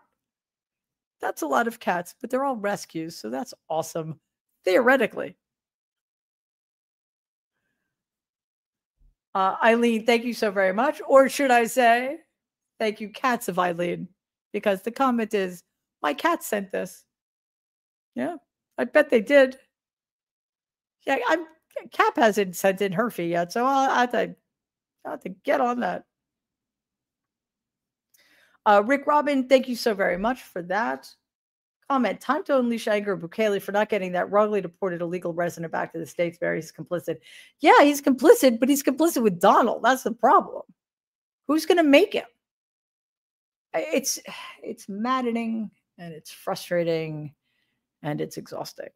That's a lot of cats, but they're all rescues, so that's awesome. Theoretically. Eileen, thank you so very much. Or should I say, thank you, cats of Eileen, because the comment is, my cat sent this. Yeah, I bet they did. Yeah, Cap hasn't sent in her fee yet, so I'll have to get on that. Rick Robin, thank you so very much for that. Comment, time to unleash anger of Bukele for not getting that wrongly deported illegal resident back to the States where he's complicit. Yeah, he's complicit, but he's complicit with Donald. That's the problem. Who's going to make him? It's maddening, and it's frustrating, and it's exhausting.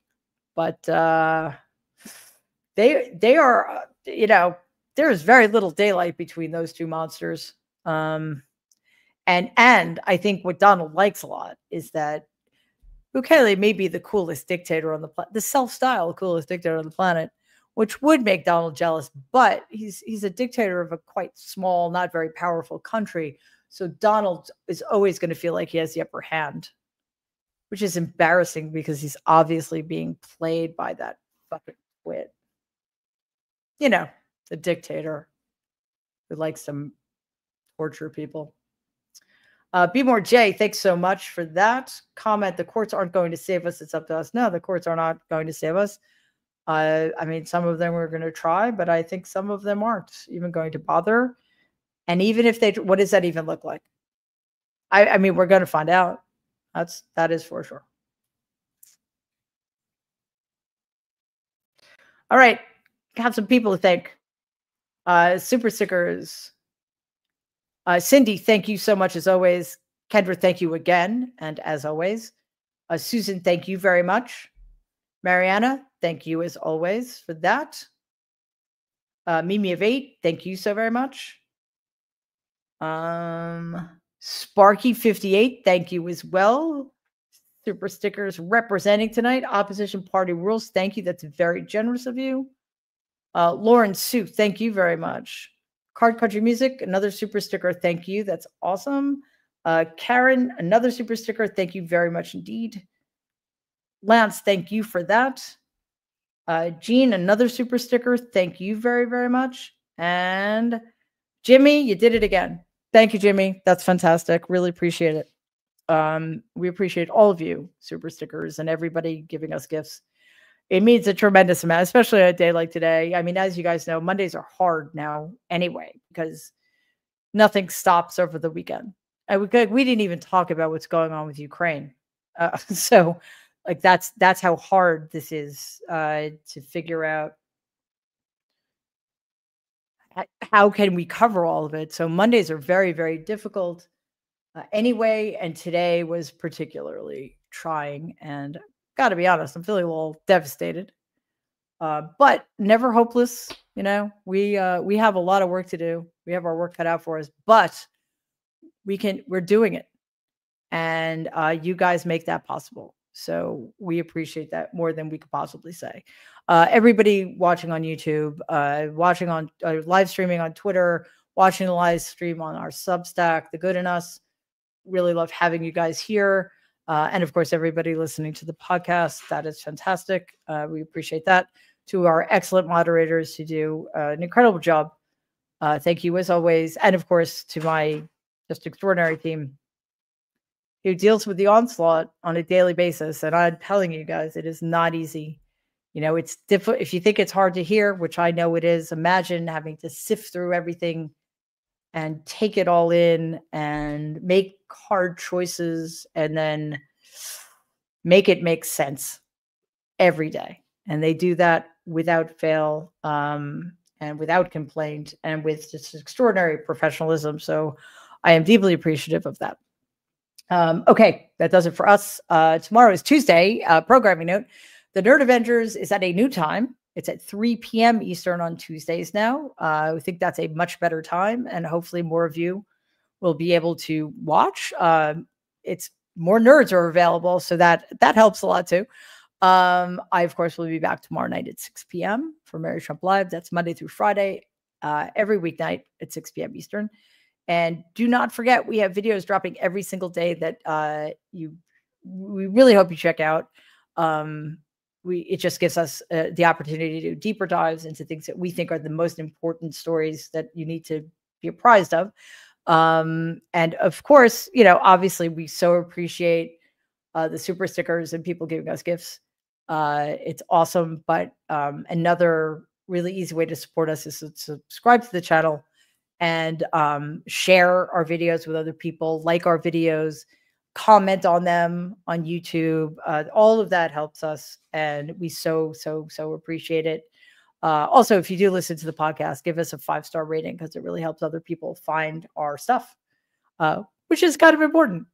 But they are, there is very little daylight between those two monsters. And I think what Donald likes a lot is that Bukele may be the coolest dictator on the planet, the self-styled coolest dictator on the planet, which would make Donald jealous. But he's a dictator of a quite small, not very powerful country. So Donald is always going to feel like he has the upper hand, which is embarrassing because he's obviously being played by that fucking twit. The dictator who likes to torture people. Be More J, thanks so much for that comment. The courts aren't going to save us. It's up to us. No, the courts are not going to save us. I mean, some of them are going to try, but I think some of them aren't even going to bother. And even if they, what does that even look like? I mean, we're going to find out. That is for sure. All right. Have some people to thank. Super stickers. Cindy, thank you so much as always. Kendra, thank you again. And as always, Susan, thank you very much. Mariana, thank you as always for that. Mimi of 8, thank you so very much. Sparky58, thank you as well. Super stickers representing tonight. Opposition Party Rules, thank you. That's very generous of you. Lauren Sue, thank you very much. Card Country Music, another super sticker. Thank you. That's awesome. Karen, another super sticker. Thank you very much indeed. Lance, thank you for that. Jean, another super sticker. Thank you very, very much. And Jimmy, you did it again. Thank you, Jimmy. That's fantastic. Really appreciate it. We appreciate all of you super stickers and everybody giving us gifts. It means a tremendous amount, especially on a day like today. I mean, as you guys know, Mondays are hard now anyway, because nothing stops over the weekend. And we didn't even talk about what's going on with Ukraine. So like that's how hard this is to figure out how can we cover all of it. So Mondays are very, very difficult anyway. And today was particularly trying, and got to be honest, I'm feeling a little devastated, but never hopeless. We have a lot of work to do. We have our work cut out for us, but we're doing it. And you guys make that possible. So we appreciate that more than we could possibly say. Everybody watching on YouTube, watching on live streaming on Twitter, watching the live stream on our Substack, The Good in Us. Really love having you guys here. And of course, everybody listening to the podcast, that is fantastic. We appreciate that. To our excellent moderators who do an incredible job. Thank you as always. And of course, to my just extraordinary team who deals with the onslaught on a daily basis. And I'm telling you guys, it is not easy. You know, it's difficult. If you think it's hard to hear, which I know it is, imagine having to sift through everything and take it all in and make hard choices and then make it make sense every day. And they do that without fail, and without complaint, and with just extraordinary professionalism. So I am deeply appreciative of that. Okay, that does it for us. Tomorrow is Tuesday. Programming note: the Nerd Avengers is at a new time. It's at 3 p.m. Eastern on Tuesdays now. I think that's a much better time, and hopefully more of you will be able to watch. It's more nerds are available, so that helps a lot too. I, of course, will be back tomorrow night at 6 p.m. for Mary Trump Live. That's Monday through Friday, every weeknight at 6 p.m. Eastern. And do not forget, we have videos dropping every single day that we really hope you check out. It just gives us the opportunity to do deeper dives into things that we think are the most important stories that you need to be apprised of. And of course, you know, obviously we so appreciate the super stickers and people giving us gifts. It's awesome. But another really easy way to support us is to subscribe to the channel and share our videos with other people, like our videos, comment on them on YouTube. All of that helps us, and we so appreciate it. Also, if you do listen to the podcast, give us a 5-star rating, because it really helps other people find our stuff, which is kind of important.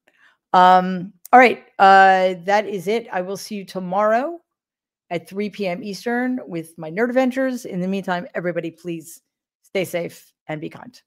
All right, that is it. I will see you tomorrow at 3 p.m. Eastern with my Nerd Adventures. In the meantime, everybody, please stay safe and be kind.